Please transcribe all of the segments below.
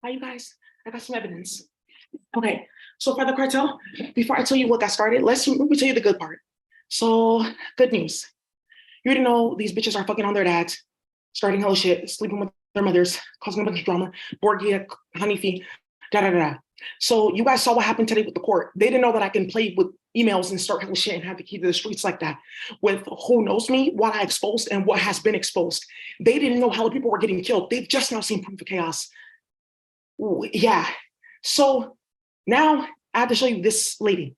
Hi, you guys. I got some evidence. Okay, so for the cartel, before I tell you what got started, let me tell you the good part. So, good news. You already know these bitches are fucking on their dads, starting hell shit, sleeping with their mothers, causing a bunch of drama, Borgia, Hanifi, da da da da. So you guys saw what happened today with the court. They didn't know that I can play with emails and start hell shit and have the key to the streets like that with who knows me, what I exposed, and what has been exposed. They didn't know how people were getting killed. They've just now seen proof of chaos. Ooh, yeah. So now I have to show you this lady.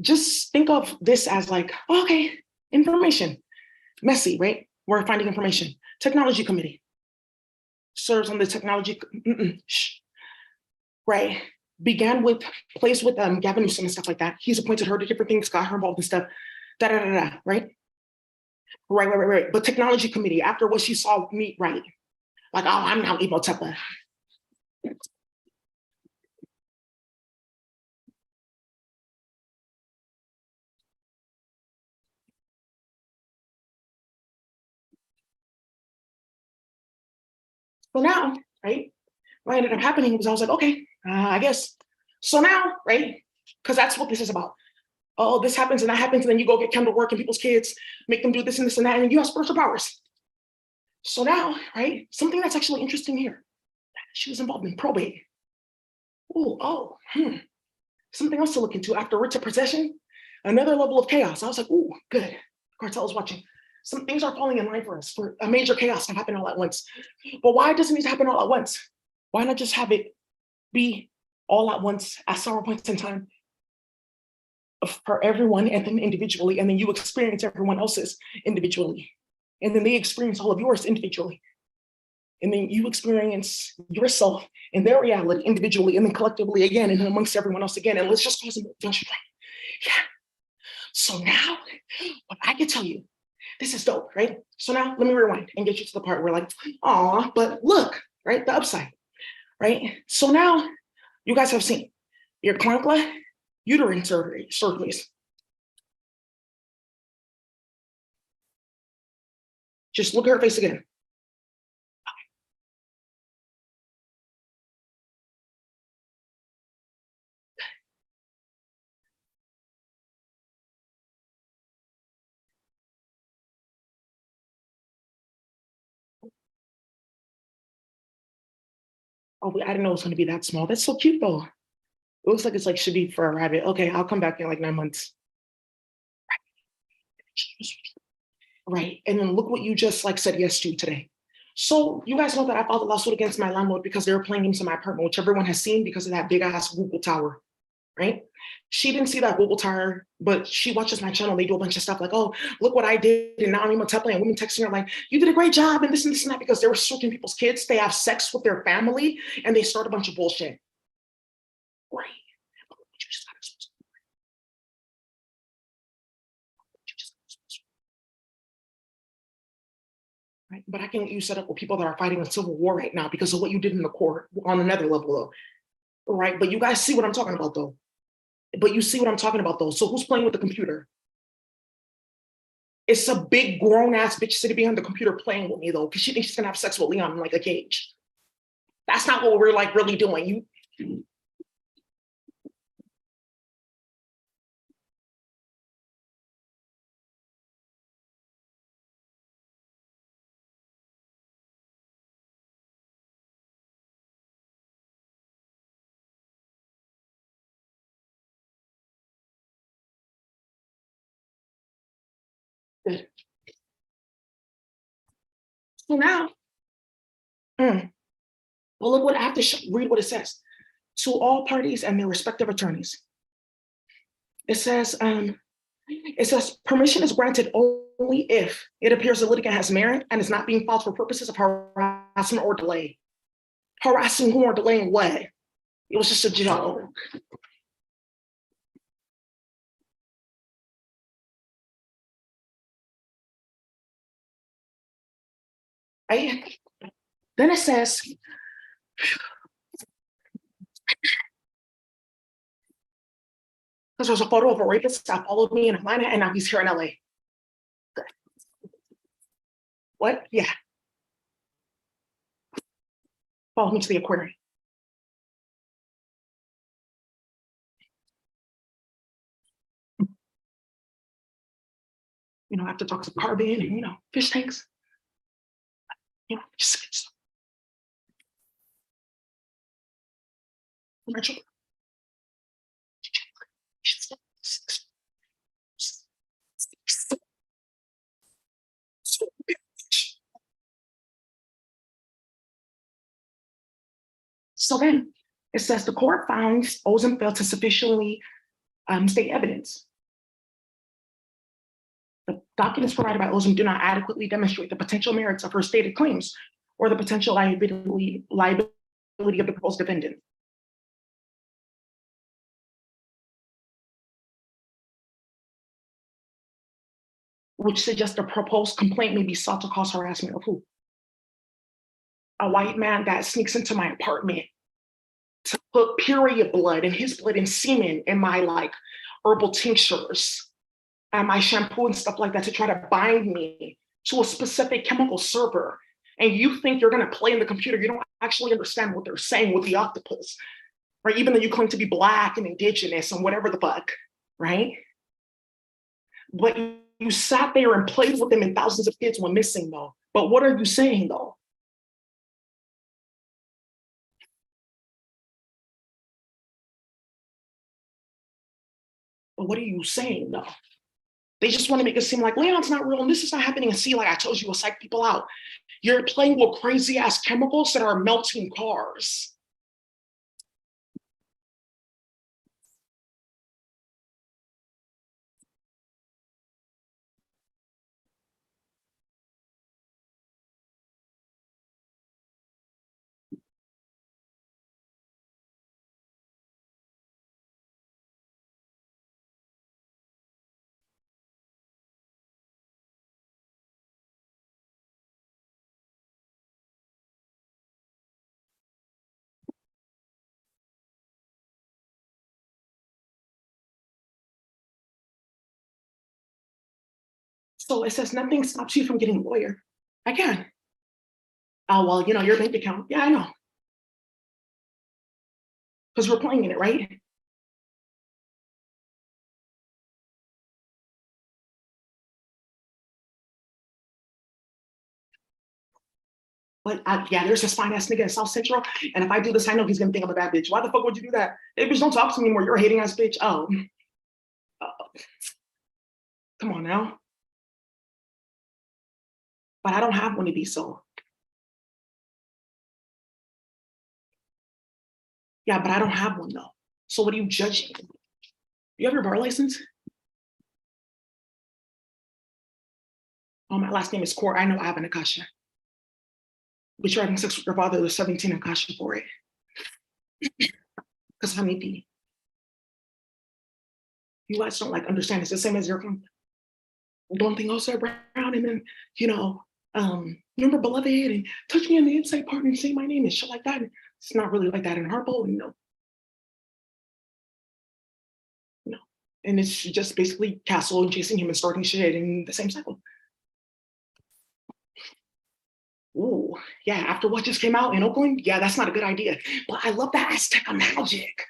Just think of this as like, okay, information. Messy, right? We're finding information. Technology committee serves on the technology, right? Began with, plays with Gavin Newsom and stuff like that. He's appointed her to different things, got her involved in stuff, da da da da, right? Right. But technology committee, after what she saw me write, like, oh, I'm now Emo Tepa. So now, right? What ended up happening was I was like, okay, I guess. So now, right? Because that's what this is about. Oh, this happens and that happens, and then you go get come to work and people's kids, make them do this and this and that, and you have special powers. So now, right? Something that's actually interesting here. She was involved in probate. Something else to look into after writ of possession, another level of chaos. I was like, ooh, good. Cartel is watching. Some things are falling in line for us for a major chaos to happen all at once. But why doesn't it happen all at once? Why not just have it be all at once at several points in time for everyone and then individually, and then you experience everyone else's individually, and then they experience all of yours individually, and then you experience yourself and their reality individually, and then collectively again, and then amongst everyone else again, and let's just cause a bunch of drama. Yeah. So now, what I can tell you, this is dope, right? So now let me rewind and get you to the part where like, aw, but look, right? The upside, right? So now you guys have seen your clunkla uterine surgeries. Just look at her face again. Oh, I didn't know it was going to be that small. That's so cute though. It looks like it's like should be for a rabbit. Okay, I'll come back in like 9 months. Right. And then look what you just like said yes to today. So you guys know that I filed a lawsuit against my landlord because they were playing games in my apartment, which everyone has seen because of that big ass Google tower, right? She didn't see that Google tower, but she watches my channel. They do a bunch of stuff like, oh, look what I did. And now I'm a template and women texting her like, you did a great job and this and that because they were stalking people's kids. They have sex with their family and they start a bunch of bullshit. Right. Right? But I can get you set up with people that are fighting a civil war right now because of what you did in the court on another level, though. Right? But you guys see what I'm talking about, though. But you see what I'm talking about, though. So who's playing with the computer? It's a big grown ass bitch sitting behind the computer playing with me, though, because she thinks she's gonna have sex with Leon in like a cage. That's not what we're like really doing. You so now, well, look what I have to read what it says. To all parties and their respective attorneys. It says permission is granted only if it appears the litigant has merit and is not being filed for purposes of harassment or delay. Harassing whom or delaying what? It was just a joke. Right? Then it says, because there's a photo of a rapist that followed me in Atlanta and now he's here in LA. What? Yeah. Follow me to the aquarium. after talks of carbon and, fish tanks, just commercial. So then it says the court finds Ozem failed to sufficiently state evidence. The documents provided by Ozem do not adequately demonstrate the potential merits of her stated claims or the potential liability of the proposed defendant. Which suggests the proposed complaint may be sought to cause harassment of who? A white man that sneaks into my apartment to put period blood and his blood and semen in my herbal tinctures and my shampoo and stuff like that to try to bind me to a specific chemical server. And you think you're gonna play in the computer, you don't actually understand what they're saying with the octopus, right? Even though you claim to be Black and indigenous and whatever the fuck, right? But you sat there and played with them and thousands of kids were missing though. But what are you saying though? But what are you saying though? They just want to make it seem like Leon's not real and this is not happening. And see, like I told you, we'll psych people out. You're playing with crazy ass chemicals that are melting cars. So it says nothing stops you from getting a lawyer. I can. Oh, well, your bank account. Yeah, I know. Because we're playing in it, right? But yeah, there's this fine ass nigga in South Central. And if I do this, I know he's gonna think I'm a bad bitch. Why the fuck would you do that? Hey, bitch, don't talk to me anymore. You're a hating ass bitch. Oh. Come on now. But I don't have one to be so. Yeah, but I don't have one though. So what are you judging? You have your bar license? Oh, my last name is Core. I know I have an Akasha. But you're having sex with your father, there's 17 Akasha for it. Because how many people? You guys don't understand. It's the same as your don't think also Brown and then, remember Beloved and touch me on the inside part and say my name and shit like that. It's not really like that in Harpo, no. And it's just basically Castle and chasing him and starting shit in the same cycle. Ooh, yeah, after what just came out in Oakland, yeah, that's not a good idea. But I love that Aztec magic.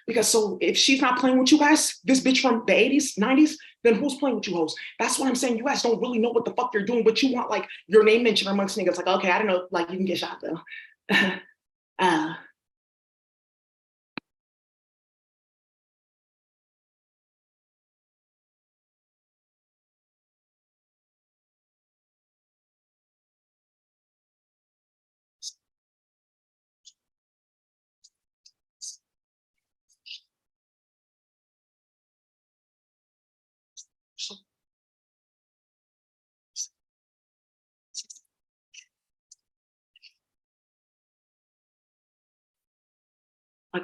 Because so if she's not playing with you guys, this bitch from the 80s, 90s, then who's playing with you hoes? That's what I'm saying. You guys don't really know what the fuck you're doing, but you want your name mentioned amongst niggas. Okay, I don't know, you can get shot though.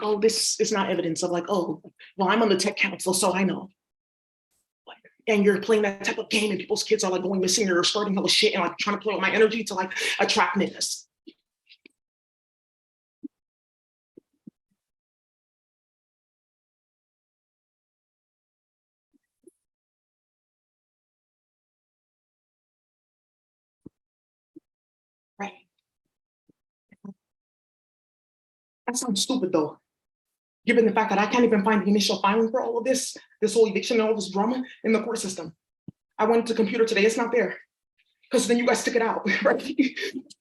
Oh, this is not evidence of oh, well, I'm on the tech council, so I know. And you're playing that type of game and people's kids are going missing or starting hella shit and trying to play with my energy to attract niggas. Right. That sounds stupid though. Given the fact that I can't even find the initial filing for all of this whole eviction and all this drama in the court system. I went to computer today, it's not there. Because then you guys took it out, right?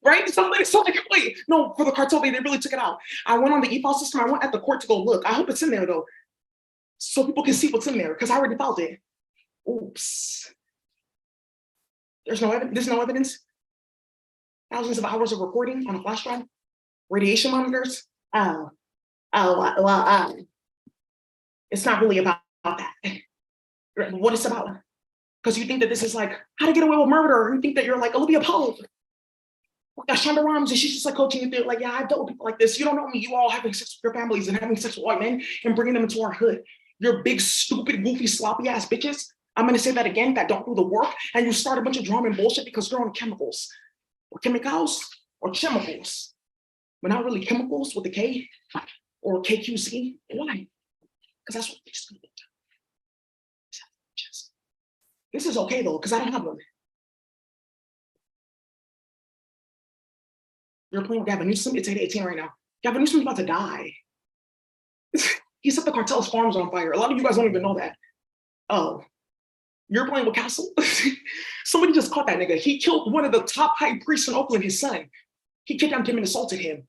Right? Somebody, wait, no, for the cartel, they really took it out. I went on the e-file system, I went at the court to go look. I hope it's in there though, so people can see what's in there, because I already filed it. Oops. There's no evidence. Thousands of hours of recording on a flash drive. Radiation monitors. It's not really about that. What it's about. Because you think that this is like how to get away with murder. You think that you're like Olivia Pope. Got Shonda Rhimes, and she's just like coaching you through, like, yeah, I've dealt with people like this. You don't know me. You all having sex with your families and having sex with white men and bringing them into our hood. You're big, stupid, goofy, sloppy ass bitches. I'm gonna say that again, that don't do the work, and you start a bunch of drama and bullshit because you're on chemicals, or chemicals, or chemicals, but not really chemicals with a K or KQC. Why? Because that's what bitches do. This is okay though, because I don't have one. You're playing with Gavin Newsom. It's 8:18 right now. Gavin Newsom's about to die. He set the cartel's farms on fire. A lot of you guys don't even know that. Oh, you're playing with Castle? Somebody just caught that nigga. He killed one of the top high priests in Oakland, his son. He kidnapped him and assaulted him.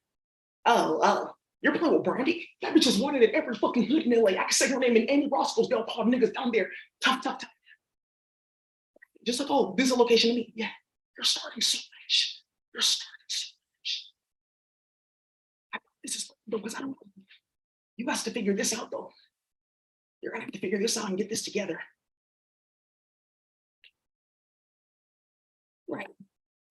Oh, you're playing with Brandy? That bitch is wanted in every fucking hood in LA. I can say her name in any Roscoe's. They'll call niggas down there. Tough. Just like, oh, this is a location to me. Yeah, you're starting so much. You're starting so much. This is because I don't know. You guys to figure this out though. You're gonna have to figure this out and get this together. Right.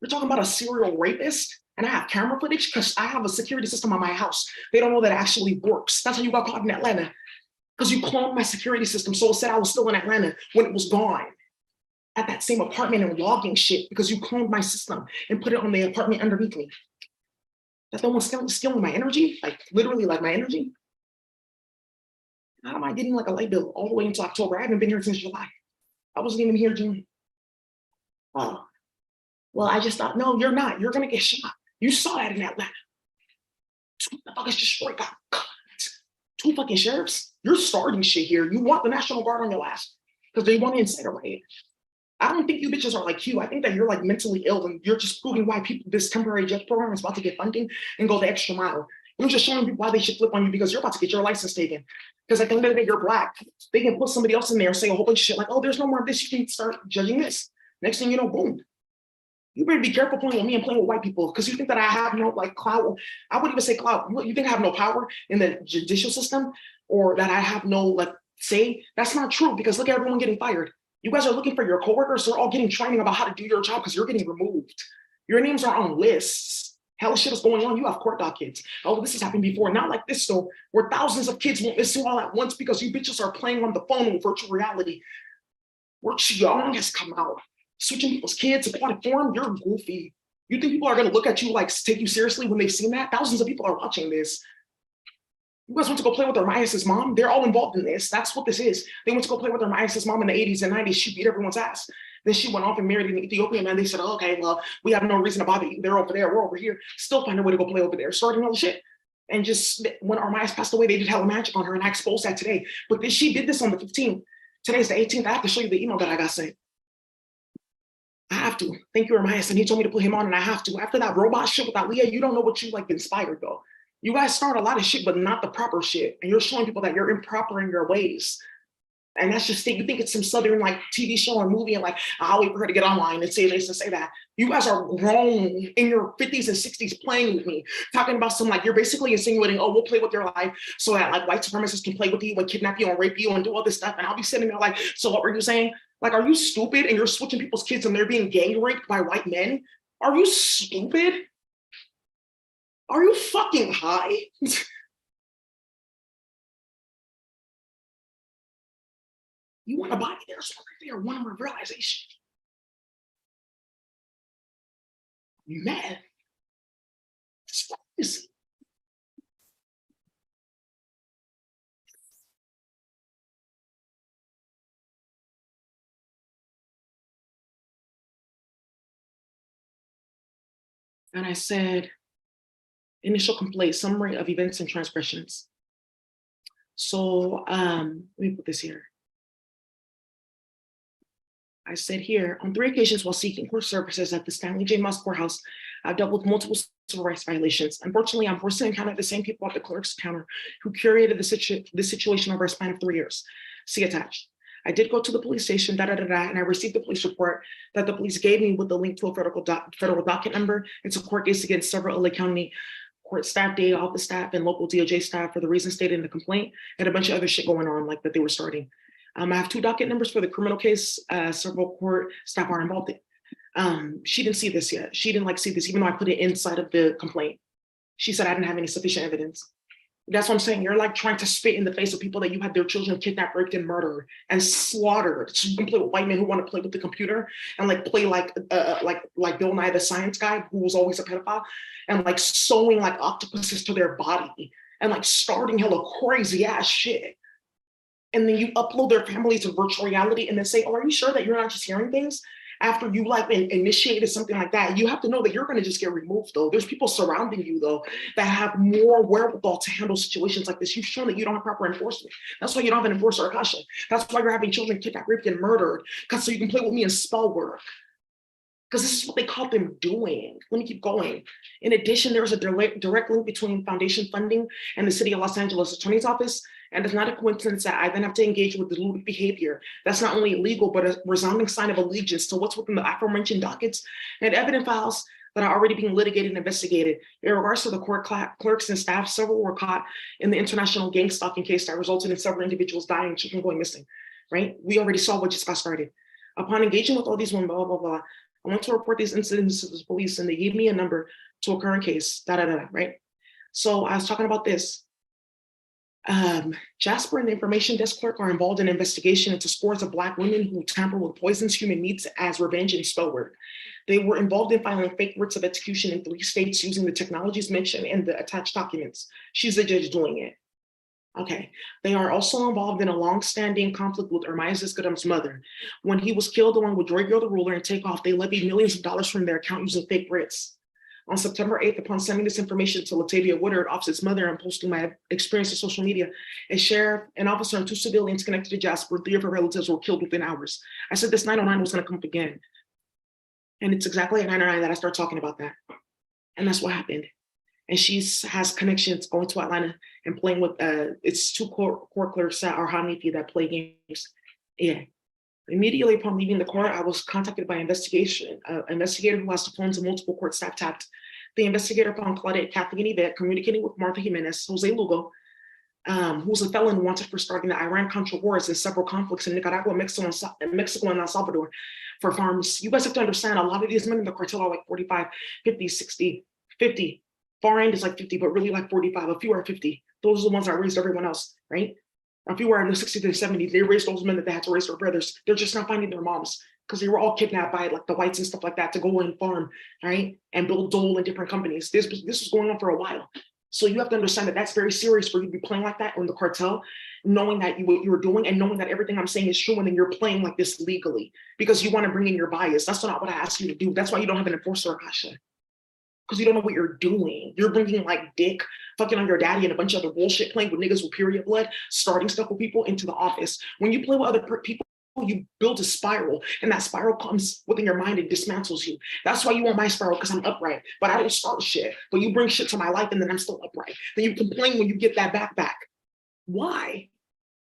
We're talking about a serial rapist, and I have camera footage because I have a security system on my house. They don't know that it actually works. That's how you got caught in Atlanta, because you cloned my security system. So it said I was still in Atlanta when it was gone. At that same apartment and logging shit because you cloned my system and put it on the apartment underneath me. That no one's stealing my energy, like literally like my energy. How am I getting like a light bill all the way into October? I haven't been here since July. I wasn't even here June. Oh, well, I just thought, no, you're not. You're gonna get shot. You saw that in Atlanta. Two motherfuckers just straight got cut. Two fucking sheriffs. You're starting shit here. You want the National Guard on your ass because they want to incite a riot. I don't think you bitches are like you. I think that you're like mentally ill and you're just proving why people, this temporary judge program is about to get funding and go the extra mile. You're just showing people why they should flip on you because you're about to get your license taken. Because at the end of the day, you're Black. They can put somebody else in there and say a whole bunch of shit like, oh, there's no more of this. You can start judging this. Next thing you know, boom. You better be careful playing with me and playing with white people because you think that I have no like clout. I wouldn't even say clout. You think I have no power in the judicial system or that I have no like say? That's not true because look at everyone getting fired. You guys are looking for your coworkers. They're all getting training about how to do your job because you're getting removed. Your names are on lists. Hell shit is going on. You have court dockets. Oh, this has happened before. Not like this though, where thousands of kids went missing all at once because you bitches are playing on the phone with virtual reality. Where Young has come out, switching people's kids to quantum form. You're goofy. You think people are gonna look at you like take you seriously when they've seen that? Thousands of people are watching this. You guys went to go play with their Myas's mom. They're all involved in this. That's what this is. They went to go play with their Myas's mom in the 80s and 90s. She beat everyone's ass. Then she went off and married an Ethiopian man. They said, oh, okay, well, we have no reason to bother you. They're over there. We're over here. Still find a way to go play over there. Starting all the shit. And just when Armaias passed away, they did hella magic on her. And I exposed that today. But she did this on the 15th. Today's the 18th. I have to show you the email that I got sent. I have to. Thank you, Armaias. And he told me to put him on and I have to. After that robot shit with Aaliyah, you don't know what you like inspired though. You guys start a lot of shit, but not the proper shit. And you're showing people that you're improper in your ways. And that's just you think it's some Southern like TV show or movie and like, I'll wait for her to get online and say this and say that. You guys are grown in your 50s and 60s playing with me, talking about some like, you're basically insinuating, oh, we'll play with your life so that like white supremacists can play with you and kidnap you and rape you and do all this stuff. And I'll be sitting there like, so what were you saying? Like, are you stupid? And you're switching people's kids and they're being gang raped by white men? Are you stupid? Are you fucking high? You want a body there, so right there, one more realization. Man, it's crazy. And I said, initial complaint, summary of events and transgressions. So let me put this here. I said here, on 3 occasions while seeking court services at the Stanley J. Moss Courthouse, I've dealt with multiple civil rights violations. Unfortunately, I'm forced to encounter the same people at the clerk's counter who curated the situation over a span of 3 years. See attached. I did go to the police station, and I received the police report that the police gave me with the link to a federal docket number. It's a court case against several LA County court staff, DA office staff, and local DOJ staff for the reasons stated in the complaint, and a bunch of other shit going on, like that they were starting. I have 2 docket numbers for the criminal case. Several court staff are involved in. She didn't see this yet. She didn't see this, even though I put it inside of the complaint. She said I didn't have any sufficient evidence. That's what I'm saying. You're like trying to spit in the face of people that you had their children kidnapped, raped, and murdered and slaughtered. So you can play with white men who want to play with the computer and play like Bill Nye the Science Guy, who was always a pedophile, and sewing octopuses to their body and starting hella crazy ass shit. And then you upload their families to virtual reality and then say, oh, are you sure that you're not just hearing things? After you initiated something like that, you have to know that you're going to just get removed, though. There's people surrounding you, though, that have more wherewithal to handle situations like this. You've shown that you don't have proper enforcement. That's why you don't have an enforcer, Akasha. That's why you're having children kidnapped, raped, and murdered, so you can play with me and spell work. Because this is what they caught them doing. Let me keep going. In addition, there is a direct link between foundation funding and the City of Los Angeles Attorney's Office. And it's not a coincidence that I then have to engage with deluded behavior. That's not only illegal, but a resounding sign of allegiance to what's within the aforementioned dockets and evidence files that are already being litigated and investigated. In regards to the court clerks and staff, several were caught in the international gang stalking case that resulted in several individuals dying, children going missing, right? We already saw what just got started. Upon engaging with all these women, blah, blah, blah, I went to report these incidents to the police and they gave me a number to a current case, right? So I was talking about this. Jasper and the information desk clerk are involved in an investigation into scores of Black women who tamper with poisons human meats as revenge and spell work. They were involved in filing fake writs of execution in 3 states using the technologies mentioned in the attached documents. She's the judge doing it. Okay. They are also involved in a long-standing conflict with Ermias Goodum's mother. When he was killed along with Joy Girl the Ruler and Takeoff, they levied millions of dollars from their account using fake writs. On September 8th, upon sending this information to Latavia Woodard, Officer's mother, and posting my experience on social media, a sheriff, an officer, and 2 civilians connected to Jasper, 3 of her relatives were killed within hours. I said this 909 was going to come up again. And it's exactly at 909 that I start talking about that. And that's what happened. And she has connections going to Atlanta and playing with, it's 2 court clerks that are Hanifi that play games. Yeah. Immediately upon leaving the court, I was contacted by an investigator who has the phones of multiple court staff tapped. The investigator found Claudette, Kathleen Yvette communicating with Martha Jimenez, Jose Lugo, who's a felon wanted for starting the Iran-Contra wars and several conflicts in Nicaragua, Mexico, and El Salvador for farms. You guys have to understand, a lot of these men in the cartel are 45, 50, 60, 50. Far end is 50, but really 45. A few are 50. Those are the ones that raised everyone else, right? A few are in the 60s and 70s. They raised those men that they had to raise their brothers. They're just not finding their moms because they were all kidnapped by the whites and stuff like that to go and farm, right? And build dole in different companies. This was going on for a while. So you have to understand that that's very serious for you to be playing like that in the cartel, knowing that what you were doing and knowing that everything I'm saying is true, and then you're playing like this legally because you want to bring in your bias. That's not what I asked you to do. That's why you don't have an enforcer, Akasha. Because you don't know what you're doing. You're bringing dick, fucking on your daddy and a bunch of other bullshit, playing with niggas with period blood, starting stuff with people into the office. When you play with other people, you build a spiral, and that spiral comes within your mind and dismantles you. That's why you want my spiral, because I'm upright, but I don't start shit. But you bring shit to my life, and then I'm still upright. Then you complain when you get that back. Why?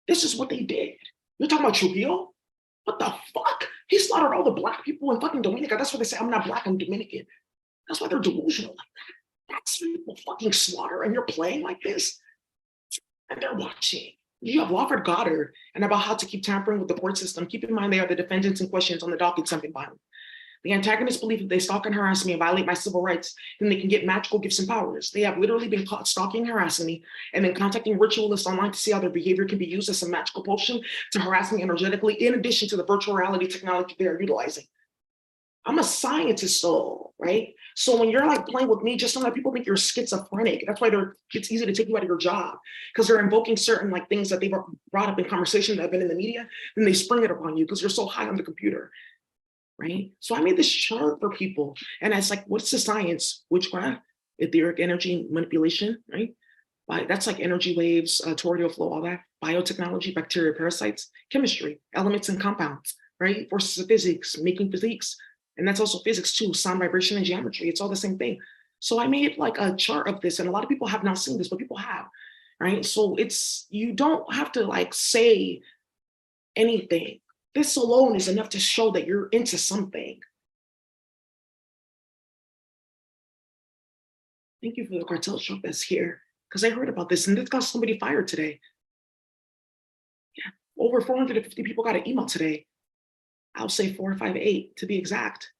This is what they did. You're talking about Trujillo? What the fuck? He slaughtered all the Black people in fucking Dominica. That's why they say I'm not Black, I'm Dominican. That's why they're delusional like that. That's people fucking slaughter, and you're playing like this, and they're watching. You have Lawford Goddard and about how to keep tampering with the court system. Keep in mind they are the defendants in questions on the docket something violent. The antagonists believe if they stalk and harass me and violate my civil rights, then they can get magical gifts and powers. They have literally been caught stalking and harassing me and then contacting ritualists online to see how their behavior can be used as a magical potion to harass me energetically, in addition to the virtual reality technology they are utilizing. I'm a scientist, soul, right? So when you're playing with me, just know that people think you're schizophrenic. That's why it's easy to take you out of your job, because they're invoking certain things that they've brought up in conversation that have been in the media, then they spring it upon you because you're so high on the computer, right? So I made this chart for people, and it's what's the science? Witchcraft, etheric energy manipulation, right? That's energy waves, toroidal flow, all that. Biotechnology, bacteria, parasites, chemistry, elements and compounds, right? Forces of physics, making physiques. And that's also physics too, sound, vibration, and geometry. It's all the same thing. So I made like a chart of this, and a lot of people have not seen this, but people have, right? So it's, you don't have to like say anything. This alone is enough to show that you're into something. Thank you for the cartel truck that's here, because I heard about this and this got somebody fired today. Yeah, over 450 people got an email today. I'll say 458 to be exact.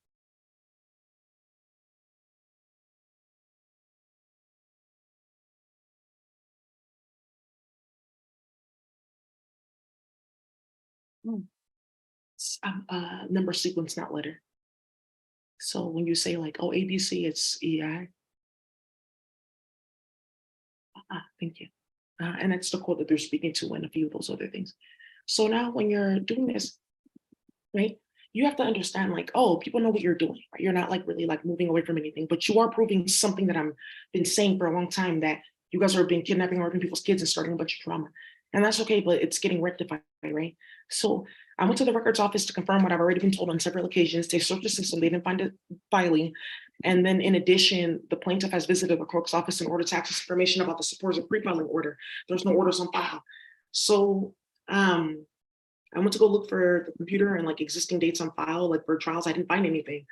Hmm. It's, number sequence, not letter. So when you say like, oh, ABC, it's EI. Thank you. And that's the code that they're speaking to and a few of those other things. So now when you're doing this, right, you have to understand like, oh, people know what you're doing. Right? You're not like really like moving away from anything, but you are proving something that I've been saying for a long time, that you guys are being kidnapping, raping people's kids and starting a bunch of drama. And that's okay, but it's getting rectified, right? So I went to the records office to confirm what I've already been told on several occasions. They searched the system, they didn't find a filing. And then in addition, the plaintiff has visited the clerk's office in order to access information about the supposed pre-filing order. There's no orders on file. So I went to go look for the computer and like existing dates on file, like for trials. I didn't find anything.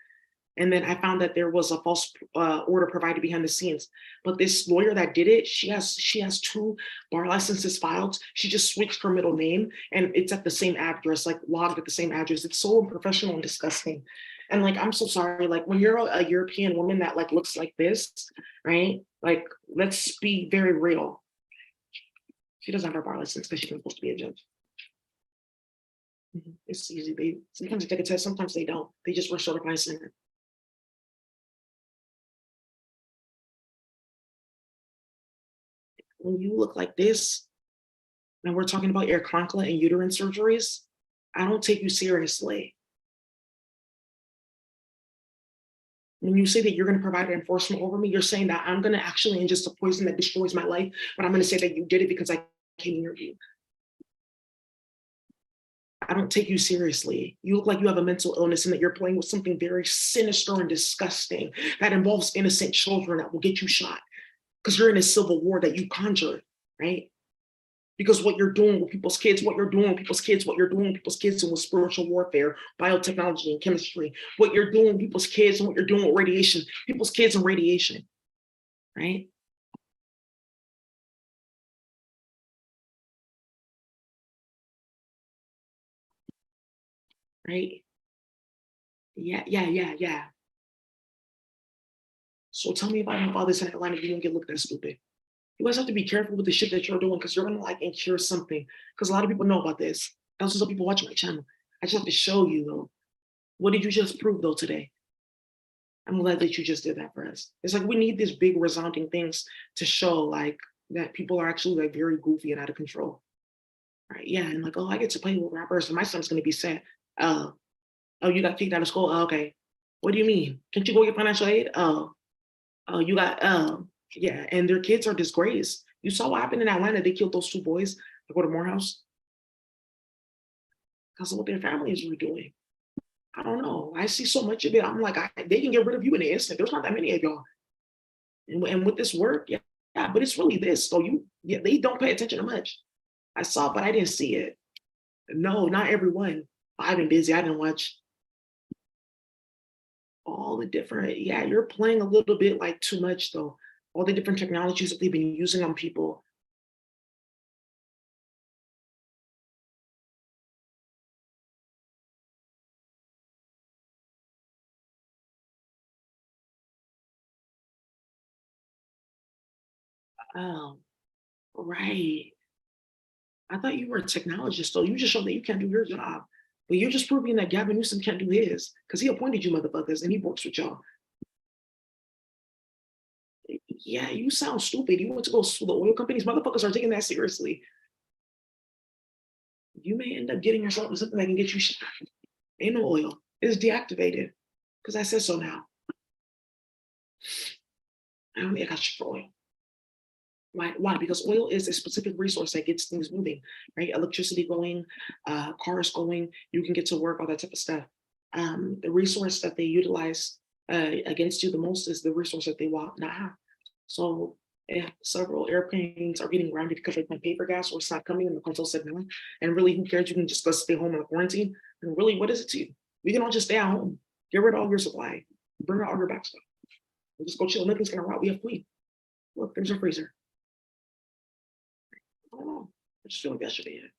And then I found that there was a false order provided behind the scenes. But this lawyer that did it, she has two bar licenses filed. She just switched her middle name and it's at the same address, like logged at the same address. It's so unprofessional and disgusting. And like, I'm so sorry. Like when you're a European woman that like looks like this, right? Like, let's be very real. She doesn't have her bar license because she's supposed to be a judge. It's easy. They sometimes they take a test, sometimes they don't. They just rush certified center. When you look like this, and we're talking about your concla and uterine surgeries, I don't take you seriously. When you say that you're going to provide enforcement over me, you're saying that I'm going to actually ingest a poison that destroys my life, but I'm going to say that you did it because I came near you. I don't take you seriously. You look like you have a mental illness and that you're playing with something very sinister and disgusting that involves innocent children that will get you shot because you're in a civil war that you conjured, right? Because what you're doing with people's kids, what you're doing with people's kids, what you're doing with people's kids and with spiritual warfare, biotechnology and chemistry, what you're doing with people's kids and what you're doing with radiation, people's kids and radiation, right? Right? Yeah. So tell me about how this in Atlanta, you don't get looked at stupid. You guys have to be careful with the shit that you're doing because you're gonna like incur something. Because a lot of people know about this. Thousands of people watching my channel. I just have to show you though. What did you just prove though today? I'm glad that you just did that for us. It's like we need these big resounding things to show like that people are actually like very goofy and out of control. Right? Yeah, and like, oh, I get to play with rappers and my son's gonna be sad. Oh, you got kicked out of school. Oh, okay. What do you mean? Can't you go get financial aid? Oh, you got yeah, and their kids are disgraced. You saw what happened in Atlanta. They killed those two boys that go to Morehouse because of what their families were doing. I don't know. I see so much of it. I'm like, they can get rid of you in an instant. There's not that many of y'all. And with this work, yeah, but it's really this. So yeah, they don't pay attention to much. I saw, but I didn't see it. No, not everyone. I've been busy. I didn't watch all the different. Yeah, you're playing a little bit like too much though. All the different technologies that they've been using on people. Oh, right. I thought you were a technologist, though. You just showed that you can't do your job. But you're just proving that Gavin Newsom can't do his because he appointed you motherfuckers and he works with y'all. Yeah, you sound stupid. You want to go sue the oil companies. Motherfuckers are taking that seriously. You may end up getting yourself in something that can get you shot. Ain't no oil. It's deactivated because I said so now. I don't think I got you for oil. Why? Because oil is a specific resource that gets things moving, right? Electricity going, cars going, you can get to work, all that type of stuff. The resource that they utilize against you the most is the resource that they want not have. So yeah, several airplanes are getting grounded because they can pay for gas or it's not coming and the cartel said no. And really, who cares? You can just go stay home in quarantine. And really, what is it to you? We can all just stay at home. Get rid of all your supply. Bring out all your back stuff. We'll just go chill. Nothing's gonna rot. We have food. Look, there's a freezer. I don't know. I just feel like that should be it.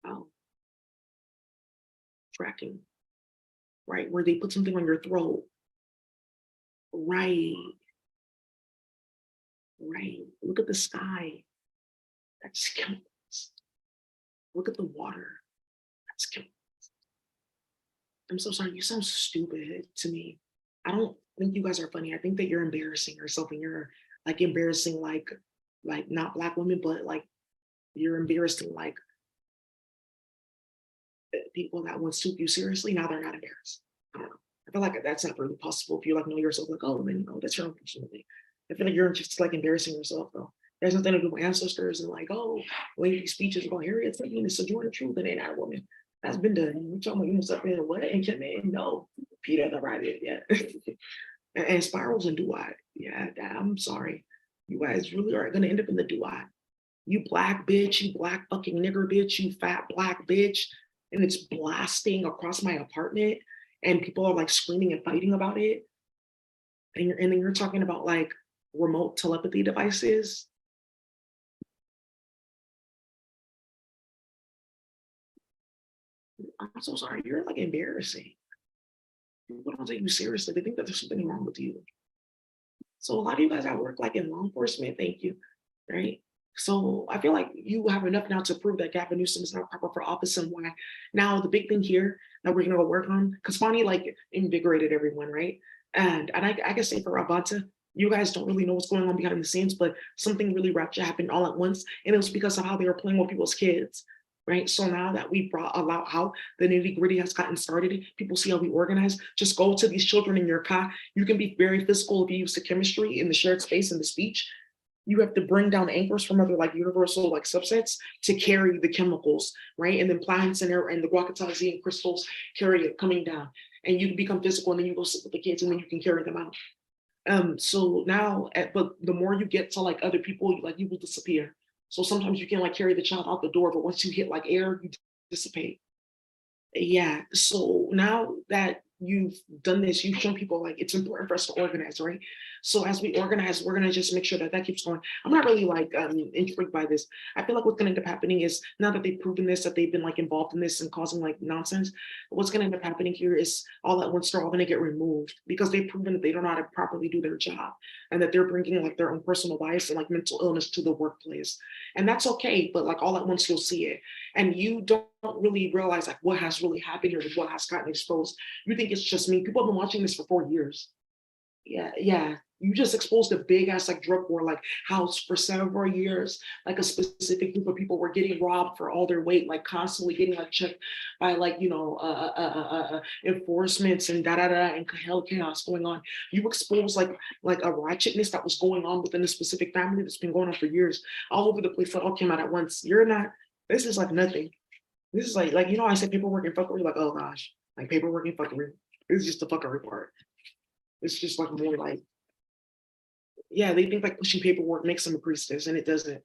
Oh, tracking, right? Where they put something on your throat. Right, right. Look at the sky. That's chemicals. Look at the water. That's chemicals. I'm so sorry. You sound stupid to me. I don't think you guys are funny. I think that you're embarrassing yourself and you're like embarrassing like not black women, but like you're embarrassing like people that once took you seriously. Now they're not embarrassed. I don't know. I feel like that's not really possible if you like know yourself, like, oh, then that's your own personality. I feel like you're just like embarrassing yourself though. There's nothing to do with ancestors and like, oh, lady speeches about Harriet Tubman is Sojourner Truth and ain't not a woman. That's been done. We're talking about you know something and what and man, no, Peter the right it yet. And spirals and do I. Yeah, I'm sorry. You guys really are gonna end up in the do I. You black bitch, you black fucking nigger bitch, you fat black bitch. And it's blasting across my apartment and people are like screaming and fighting about it. And then you're talking about like remote telepathy devices. I'm so sorry. You're like embarrassing. People don't take you seriously. They think that there's something wrong with you. So a lot of you guys that work like in law enforcement, thank you, right? So I feel like you have enough now to prove that Gavin Newsom is not proper for office and why. Now the big thing here that we're gonna go work on, because Fonnie like invigorated everyone, right? And I can say for Avanta, you guys don't really know what's going on behind the scenes, but something really ratchet happened all at once, and it was because of how they were playing with people's kids. Right. So now that we brought about how the nitty gritty has gotten started, people see how we organize. Just go to these children in your car. You can be very physical if you use the chemistry in the shared space and the speech. You have to bring down anchors from other like universal like subsets to carry the chemicals, right? And then plants and the guacamole and crystals carry it coming down. And you become physical and then you go sit with the kids and then you can carry them out. So now, but the more you get to like other people, like you will disappear. So sometimes you can like carry the child out the door, but once you hit like air, you dissipate. Yeah. So now that you've done this, you've shown people like it's important for us to organize, right? So as we organize, we're gonna just make sure that that keeps going. I'm not really like intrigued by this. I feel like what's gonna end up happening is now that they've proven this, that they've been like involved in this and causing like nonsense. What's gonna end up happening here is all at once they're all gonna get removed because they've proven that they don't know how to properly do their job and that they're bringing like their own personal bias and like mental illness to the workplace. And that's okay, but like all at once you'll see it, and you don't really realize like what has really happened or what has gotten exposed. You think it's just me. People have been watching this for 4 years. Yeah, yeah. You just exposed a big ass like drug war, like house for several years. Like a specific group of people were getting robbed for all their weight, like constantly getting like checked by like enforcements and da da da and hell chaos going on. You exposed like a ratchetness that was going on within a specific family that's been going on for years, all over the place. That all came out at once. You're not. This is like nothing. This is like I said paperwork and fuckery. Like oh gosh, like paperwork and fuckery. This is just the fuckery part. It's just like more like, yeah, they think like pushing paperwork makes them a priestess, and it doesn't.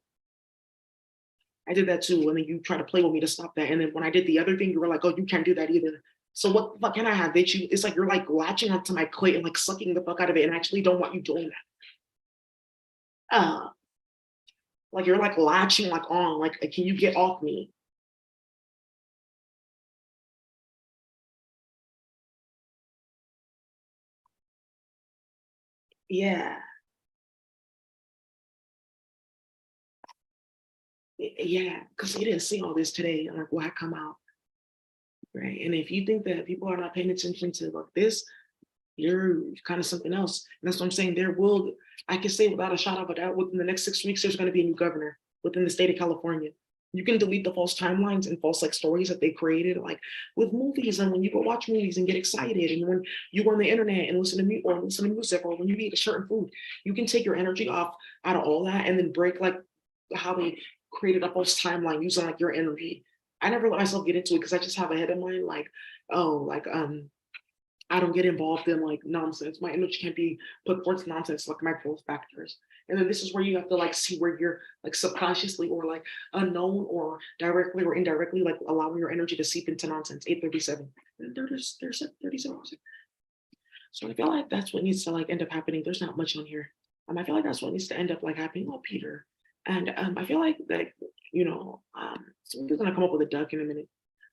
I did that too, and then you try to play with me to stop that. And then when I did the other thing, you were like, oh, you can't do that either. So what the fuck can I have, bitch? It's like you're like latching onto my clit and like sucking the fuck out of it, and I actually don't want you doing that. Like you're like latching like on, like can you get off me? Yeah, yeah, because you didn't see all this today. I'm like, what come out? Right. And if you think that people are not paying attention to like this, you're kind of something else. And that's what I'm saying. I can say without a shot of a doubt, within the next 6 weeks, there's going to be a new governor within the state of California. You can delete the false timelines and false like stories that they created, like with movies. And when you go watch movies and get excited, and when you go on the internet and listen to me or listen to music, or when you eat a certain food, you can take your energy off out of all that and then break like how they created a false timeline using like your energy. I never let myself get into it because I just have a head in mind, like, oh, like I don't get involved in like nonsense. My energy can't be put towards nonsense, like my growth factors. And then this is where you have to like see where you're like subconsciously or like unknown or directly or indirectly like allowing your energy to seep into nonsense. 8:37. And there's 37. So I feel like that's what needs to like end up happening. There's not much on here. I feel like that's what needs to end up like happening. Oh, Peter. And I feel like that, somebody's gonna come up with a duck in a minute.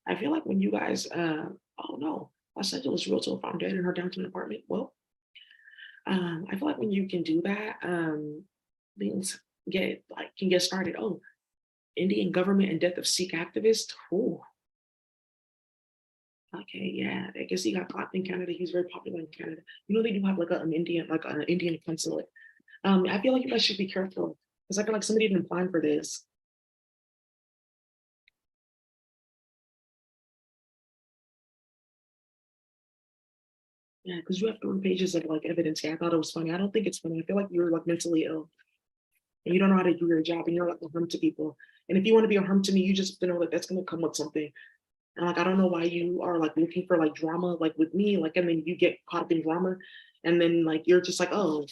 I feel like when you guys, oh no, Los Angeles realtor found dead in her downtown apartment. Well, I feel like when you can do that, things can get started. Oh, Indian government and death of Sikh activist. Oh, okay, yeah. I guess he got caught in Canada. He's very popular in Canada. You know, they do have like an Indian consulate. I feel like you guys should be careful because I feel like somebody didn't plan for this. Yeah, because you have 3 pages of like evidence. Yeah, I thought it was funny. I don't think it's funny. I feel like you're like mentally ill and you don't know how to do your job and you're like a harm to people. And if you want to be a harm to me, you just have to know that that's gonna come with something. And like I don't know why you are like looking for like drama like with me, like and then you get caught up in drama and then like you're just like, oh,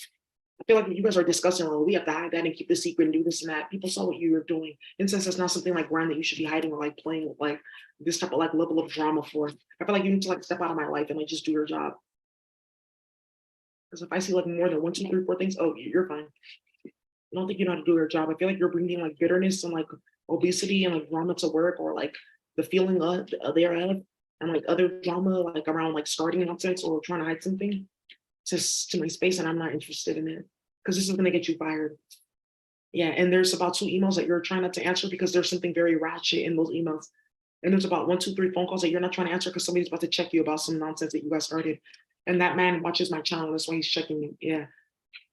I feel like you guys are discussing, oh, we have to hide that and keep the secret and do this and that. People saw what you were doing. And since it's not something like grand that you should be hiding or like playing with like this type of like level of drama for, I feel like you need to like step out of my life and like just do your job. Because if I see like more than one, two, three, four things, oh, you're fine. I don't think you know how to do your job. I feel like you're bringing like bitterness and like obesity and like drama to work or like the feeling of thereof and like other drama like around like starting nonsense or trying to hide something to my space and I'm not interested in it because this is going to get you fired. Yeah, and there's about 2 emails that you're trying not to answer because there's something very ratchet in those emails. And there's about 1, 2, 3 phone calls that you're not trying to answer because somebody's about to check you about some nonsense that you guys started. And that man watches my channel. That's why he's checking me. Yeah.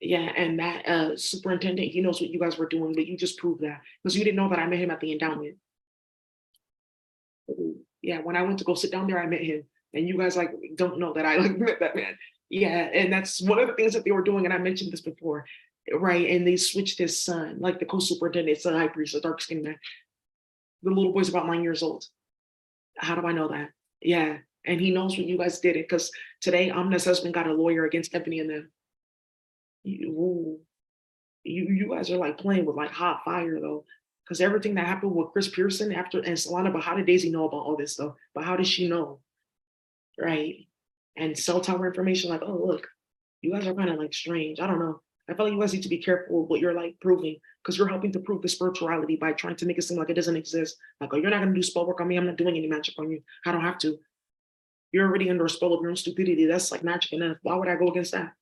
Yeah. And that superintendent, he knows what you guys were doing, but you just proved that because you didn't know that I met him at the endowment. Yeah. When I went to go sit down there, I met him. And you guys like don't know that I like met that man. Yeah. And that's one of the things that they were doing. And I mentioned this before. Right. And they switched his son, like the co-superintendent, it's a high priest, a dark skinned man. The little boy's about 9 years old. How do I know that? Yeah. And he knows when you guys did it because today Amna's husband got a lawyer against Ebony and them. You, you guys are like playing with like hot fire though. Because everything that happened with Chris Pearson after and Solana, but how did Daisy know about all this stuff? But how did she know? Right. And cell tower information, like, oh look, you guys are kind of like strange. I don't know. I feel like you guys need to be careful what you're like proving because you're helping to prove the spirituality by trying to make it seem like it doesn't exist. Like, oh, you're not gonna do spell work on me. I'm not doing any magic on you. I don't have to. You're already under a spell of your own stupidity. That's like magic enough. Why would I go against that?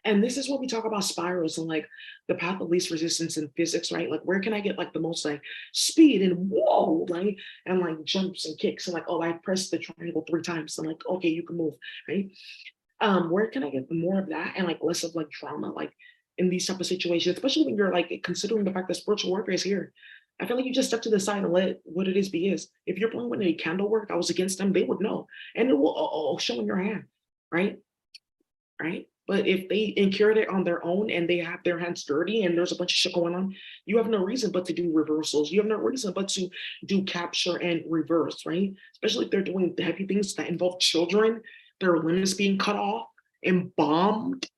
And this is what we talk about spirals and like the path of least resistance in physics, right? Like, where can I get like the most like speed and whoa, like, and like jumps and kicks and like, oh, I pressed the triangle 3 times. I'm like, okay, you can move, right? Where can I get more of that and like less of like drama, like in these type of situations, especially when you're like considering the fact that spiritual warfare is here. I feel like you just step to the side and let what it is be is. If you're playing with a candle work, I was against them, they would know. And it will show in your hand, right? Right. But if they incurred it on their own and they have their hands dirty and there's a bunch of shit going on, you have no reason but to do reversals. You have no reason but to do capture and reverse, right? Especially if they're doing heavy things that involve children, their limbs being cut off and bombed,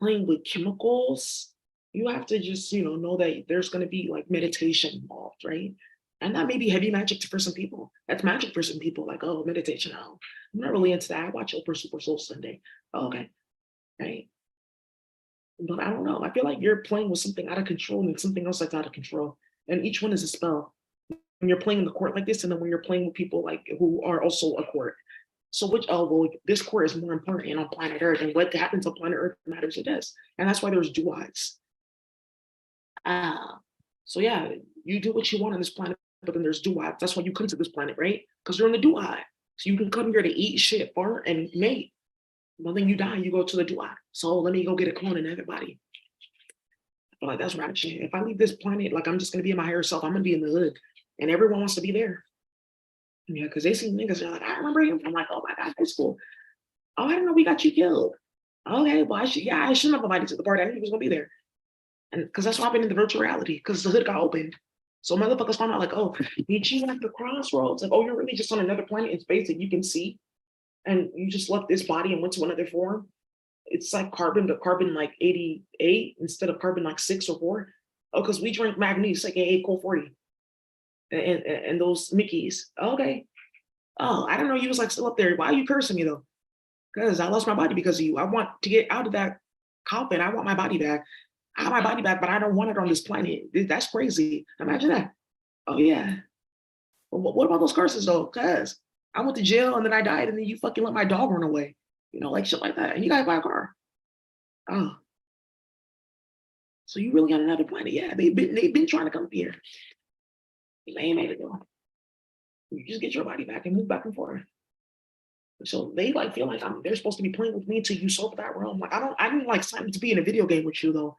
playing with chemicals. You have to just, know that there's going to be like meditation involved, right? And that may be heavy magic for some people. That's magic for some people. Like, oh, meditation. Oh, I'm not really into that. I watch Oprah Super Soul Sunday. Oh, okay, right. But I don't know. I feel like you're playing with something out of control and something else that's out of control. And each one is a spell. When you're playing in the court like this, and then when you're playing with people like who are also a court. So which well, this court is more important on planet Earth, and what happens on planet Earth matters it does. And that's why there's duais. So yeah, you do what you want on this planet, but then there's duais. That's why you come to this planet, right? Because you're in the duai. So you can come here to eat shit, fart, and mate. Well, then you die, you go to the duai. So let me go get a clone in everybody. feel like that's ratchet. If I leave this planet, like I'm just gonna be in my higher self. I'm gonna be in the hood, and everyone wants to be there. Yeah, because they see niggas. They're like, I remember him from like, oh my god, high school. Oh, I didn't know we got you killed. Okay, well, I shouldn't have invited to the party. I knew he was gonna be there, and because that's what happened in the virtual reality. Because the hood got opened, so motherfuckers found out like, oh, meet you at the crossroads. Like, oh, you're really just on another planet in space that you can see, and you just left this body and went to another form. It's like carbon to carbon like 88 instead of carbon like 6 or 4. Oh, because we drink magnesium, like a Cold 40 and those Mickeys. Okay. Oh, I don't know you was like still up there. Why are you cursing me though? Because I lost my body because of you. I want to get out of that coffin. I want my body back. I have my body back, but I don't want it on this planet. That's crazy. Imagine that. Oh yeah. Well, what about those curses though? Because I went to jail and then I died and then you fucking let my dog run away. You know, like shit like that. And you gotta buy a car. Oh. So you really on another planet? Yeah, they've been trying to come here. They ain't made it though. You just get your body back and move back and forth. So they like feel like they're supposed to be playing with me to usurp that realm. Like I didn't like sign to be in a video game with you though,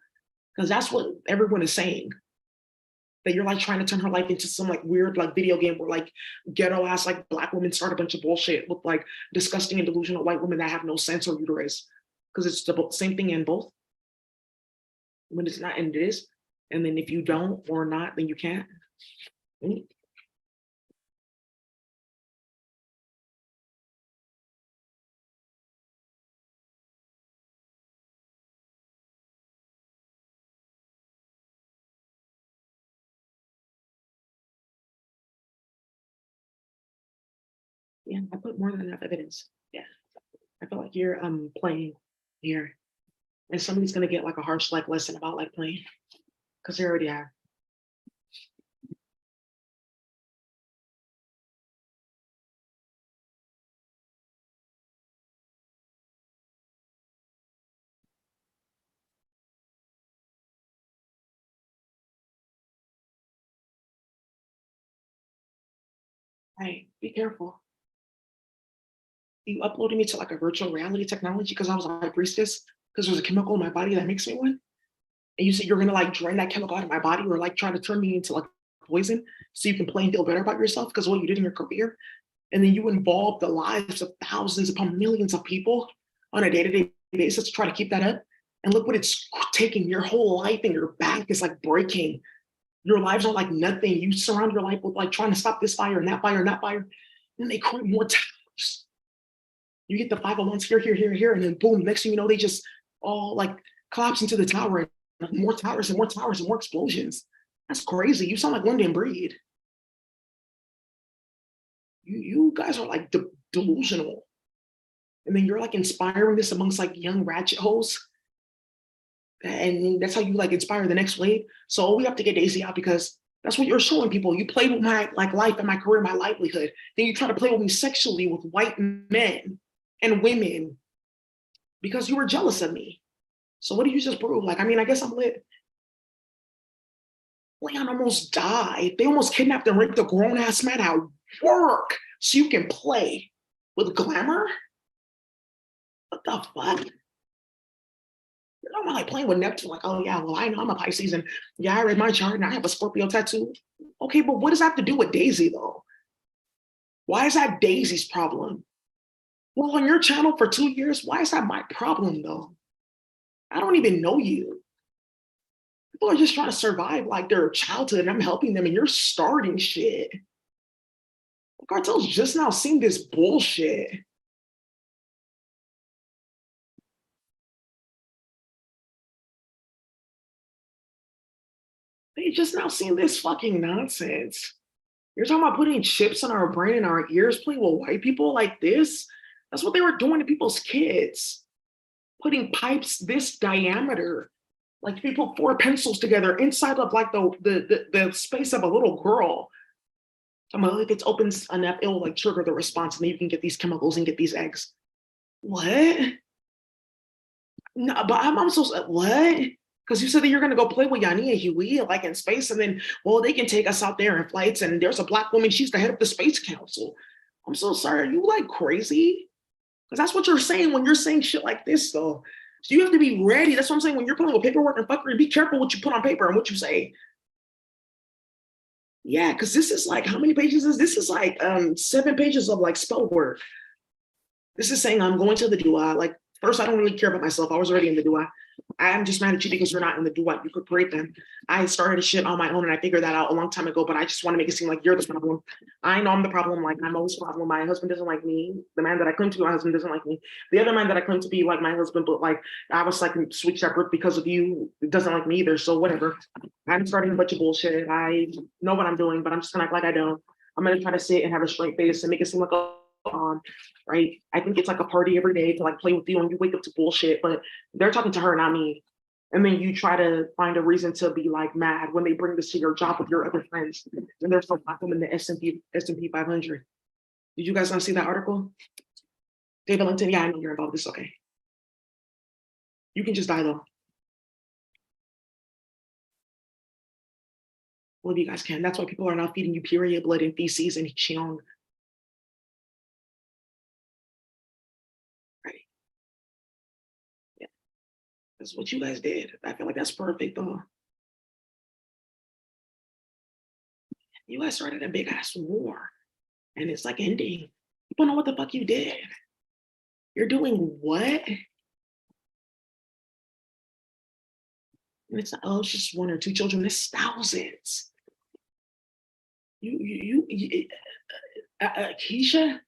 because that's what everyone is saying. That you're like trying to turn her life into some like weird like video game where like ghetto ass like black women start a bunch of bullshit with like disgusting and delusional white women that have no sense or uterus, because it's the same thing in both. When it's not, and it is, and then if you don't or not, then you can't. Yeah, I put more than enough evidence. Yeah, I feel like you're playing here, and somebody's gonna get like a harsh like lesson about like playing, because they already have. Hey, be careful. You uploaded me to like a virtual reality technology because I was a high priestess, because there's a chemical in my body that makes me one. And you said you're gonna like drain that chemical out of my body or like try to turn me into like poison so you can play and feel better about yourself because what you did in your career. And then you involve the lives of thousands upon millions of people on a day-to-day basis to try to keep that up. And look what it's taking. Your whole life and your back is like breaking. Your lives are like nothing. You surround your life with like trying to stop this fire and that fire and that fire. And they create more towers. You get the 501s here, here, here, here, and then boom, next thing you know, they just all like collapse into the tower and more towers and more towers and more explosions. That's crazy. You sound like London Breed. You guys are like delusional. And then you're like inspiring this amongst like young ratchet hoes. And that's how you like inspire the next wave. So we have to get Daisy out because that's what you're showing people. You played with my like life and my career, my livelihood. Then you try to play with me sexually with white men and women because you were jealous of me. So what do you just prove? Like, I mean, I guess I'm lit. Leon almost died. They almost kidnapped and raped a grown ass man at work so you can play with glamour. What the fuck? I'm like playing with Neptune, like, oh yeah, well, I know I'm a Pisces, and yeah, I read my chart and I have a Scorpio tattoo. Okay, but what does that have to do with Daisy though? Why is that Daisy's problem? Well, on your channel for 2 years, why is that my problem though? I don't even know you. People are just trying to survive like their childhood, and I'm helping them, and you're starting shit. The cartel's just now seeing this bullshit. They just now seeing this fucking nonsense. You're talking about putting chips in our brain and our ears, playing with white people like this? That's what they were doing to people's kids. Putting pipes this diameter, like you put 4 pencils together inside of like the space of a little girl. I'm like, if it opens enough, it will like trigger the response, and then you can get these chemicals and get these eggs. What? No, but I'm so what? Because you said that you're gonna go play with Yanni and Huey like in space, and then well, they can take us out there in flights, and there's a black woman, she's the head of the space council. I'm so sorry, are you like crazy? Because that's what you're saying when you're saying shit like this, though. So you have to be ready. That's what I'm saying. When you're putting with paperwork and fuckery, be careful what you put on paper and what you say. Yeah, because this is like, how many pages is this? Is like 7 pages of like spell work. This is saying I'm going to the DUI. Like, first, I don't really care about myself. I was already in the DUI. I'm just mad at you because you're not in the DUI. You could create them. I started shit on my own and I figured that out a long time ago, but I just want to make it seem like you're the problem. I know I'm the problem. Like, I'm always the problem. My husband doesn't like me. The man that I claim to be my husband doesn't like me. The other man that I claim to be like my husband, but like, I was like, switched that birth because of you. It doesn't like me either. So whatever. I'm starting a bunch of bullshit. I know what I'm doing, but I'm just gonna act like I don't. I'm gonna try to sit and have a straight face and make it seem like right? I think it's like a party every day to like play with you and you wake up to bullshit, but they're talking to her, not me. And then you try to find a reason to be like mad when they bring this to your job with your other friends and they're so black them in the S&P 500. Did you guys not see that article? David Linton, yeah, I know you're involved. This okay. You can just die though. Well, you guys can. That's why people are not feeding you period blood and feces and Cheong. Right. Yeah. That's what you guys did. I feel like that's perfect though. You guys started a big ass war and it's like ending. People know what the fuck you did. You're doing what? And it's not, oh, it's just 1 or 2 children. It's thousands. Keisha,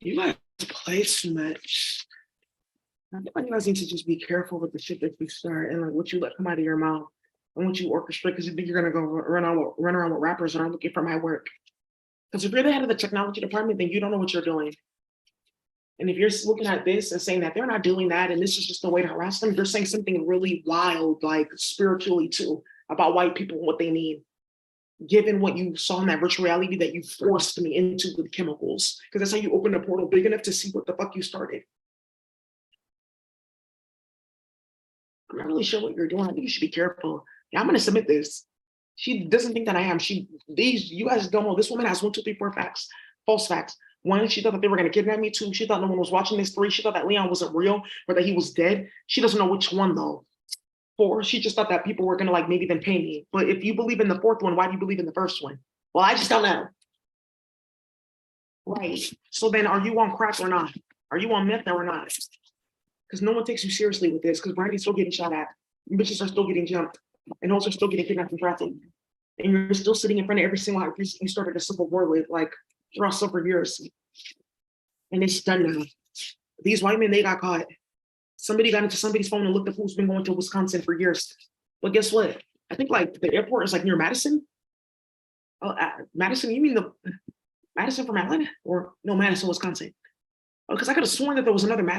you guys play too much. I feel like you guys need to just be careful with the shit that you start and like what you let come out of your mouth and what you orchestrate because you think you're gonna go run around with rappers and I'm looking for my work. Because if you're the head of the technology department, then you don't know what you're doing. And if you're looking at this and saying that they're not doing that and this is just a way to harass them, you're saying something really wild, like spiritually too, about white people and what they need. Given what you saw in that virtual reality that you forced me into with chemicals, because that's how you open a portal big enough to see what the fuck you started. I'm not really sure what you're doing. I think you should be careful. Yeah, I'm gonna submit this. She doesn't think that I am. You guys don't know. This woman has 1, 2, 3, 4 facts, false facts. 1, she thought that they were gonna kidnap me. 2, she thought no one was watching this. 3, she thought that Leon wasn't real or that he was dead. She doesn't know which one though. 4, she just thought that people were gonna like maybe then pay me. But if you believe in the 4th one, why do you believe in the 1st one? Well, I just don't know. Right. So then are you on crack or not? Are you on meth or not? Because no one takes you seriously with this because Brandy's still getting shot at. Bitches are still getting jumped. And hoes are still getting kidnapped and trafficked. And you're still sitting in front of every single house you started a civil war with, like throughout several years. And it's done now. These white men, they got caught. Somebody got into somebody's phone and looked up who's been going to Wisconsin for years. But guess what? I think like the airport is like near Madison. Oh, Madison, you mean the Madison from Atlanta? Or no, Madison, Wisconsin. Oh, because I could have sworn that there was another Madison.